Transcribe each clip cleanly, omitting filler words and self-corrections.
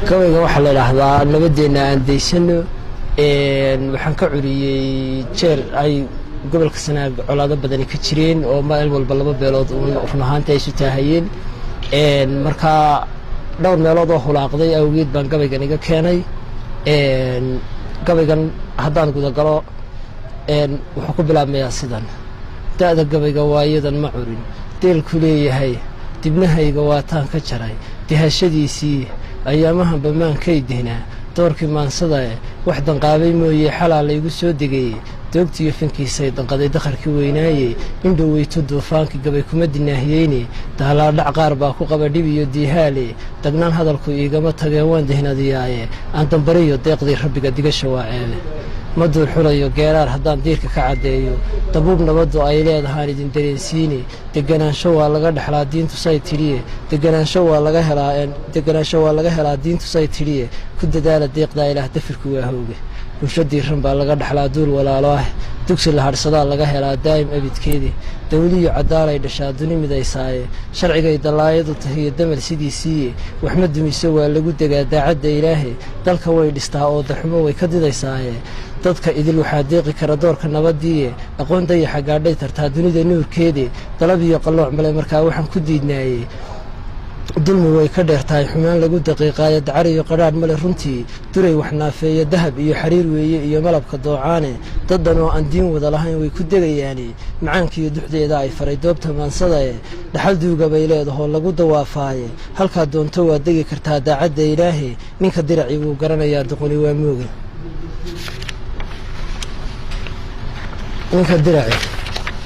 gabayga waxaa la yidhaahdaa nabadeena aan daysano waxaan ka curiyey jeer ay gobolka Sanaag colaado badani ka jireen oo meel walba laba beelood run ahaantii ay isu taahayeen marka dhowr meelood oo hulaaqday awgeed baan gabaygan iga keenay gabaygan haddaan guda galo wuxuu ku bilaabmayaa sidan da'da gabayga waayadan ma curin deelku leeyahay dibnahayga waataan ka jaray dihashadiisii ayaamahan bamaankay dehnaa doorkii maansada wax danqaabay mooye xalaa laygu soo degay doogtiyo fankiisay danqaday dakharkii weynaaye indhoweyto duufaankii gabay kuma dinaahiyeyne daalaadhac qaar baa ku qaba dhib iyo diihaale dagnaan hadalku iigama tageen waan dehnadiyaaye aan dambariyo deeqdii rabbiga digasha waa ceebe ma duulxulayo geeraar haddaan diirka ka caddeeyo dabuub nabaddu ay leedahaan idin dareensiine deganaansho waa laga dhexlaa diintu say tidhiye deganaansho waa laga helaa diintu say tidhiye ku dadaala deeqdaa ilaah dafirku waa hooge bulsho diiran baa laga dhexlaa duul walaalo ah dugsi la hadhsadaa laga helaa daa'im abidkeedii dawliyo cadaalay dhashaa duni midaysaaye sharcigay dallaayadu tahiyo damal sidiisiiye waxma dumiso waa lagu degaa daacadda ilaahe dalka way dhistaa oo darxumo way ka didaysaaye dadka idil waxaa deeqi kara doorka nabadiiye aqoon dayaxa gaadhay tartaa dunida nuurkeedii dalab iyo qallooc male markaa waxaan ku diidnaayey dulmi way ka dheertahay xumaan lagu daqiiqaayo dacar iyo qadhaadh male runtii duray wax naafeeya dahab iyo xariir weeye iyo malabka doocaane daddan oo aan diin wada lahayn way ku degayaane macaankiiyo duxdeeda ay faray doobta maansadae dhaxal duuga bay leedahoo lagu dawaafaaye halkaa doonto waa degi kartaa daacadda ilaahe ninka diracii wuu garanayaa doqoni waa mooge ninka diraci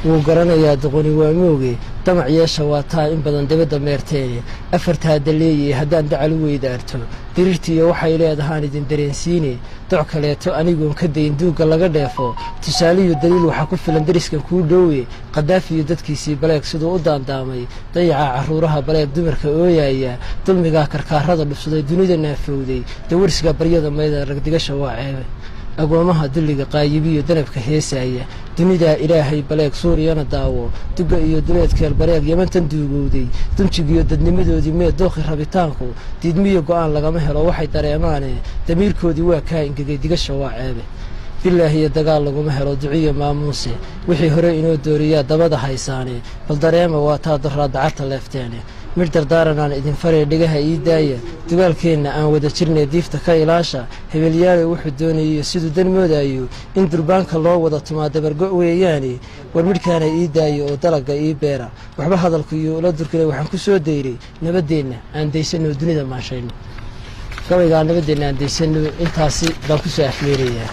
wuu garanayaa doqoni waa mooge damac yeesha waa taa in badan dibadda meerteene afartaada leeyay haddaan dacal u weydaarto diriirtiiyo waxay leedahaan idin dareensiine doc kaleeto anigoon ka dayn duugga laga dheefo tusaaliyo daliil waxaa ku filan dariskan kuu dhowe qadaafiyo dadkiisii baleeg siduu u daandaamay dayaca carruuraha baleeg dumarka ooyaaya dulmigaa karkaarada dhufsaday dunida naafowday dawarsiga baryada mayda ragdigasha waa ceebe agoomaha dulliga qaayibiyo danabka heesaaya dunidaa ilaahay baleeg suuriyana daawo dugga iyo duleedkeel baleeg yamantan duugowday dunjigiyo dadnimadoodii mee dookhi rabitaanku diidmiyo go'aan lagama helo waxay dareemaane damiirkoodii waa kaa ingegay digasha waa ceebe bilaahiyo dagaal laguma helo duciyo maamuuse wixii hore inoo dooriyaa dabada haysaane bal dareema waa taa doraa dacarta leefteene mir dardaaranaan idin faree dhigaha ii daaya dugaalkeenna aan wada jirnay diifta ka ilaasha hebelyaale wuxuu doonayo siduu dan moodaayo in durbaanka loo wada tumaa dabargo' weeyaane war midhkaana ii daayo oo dalagga ii beera waxba hadalku iyo ula durkilay waxaan ku soo dayray nabadeenna aan daysano dunida maanshayno gabaygaa nabadeenna aan daysano intaasi baan ku soo afmeerayaa.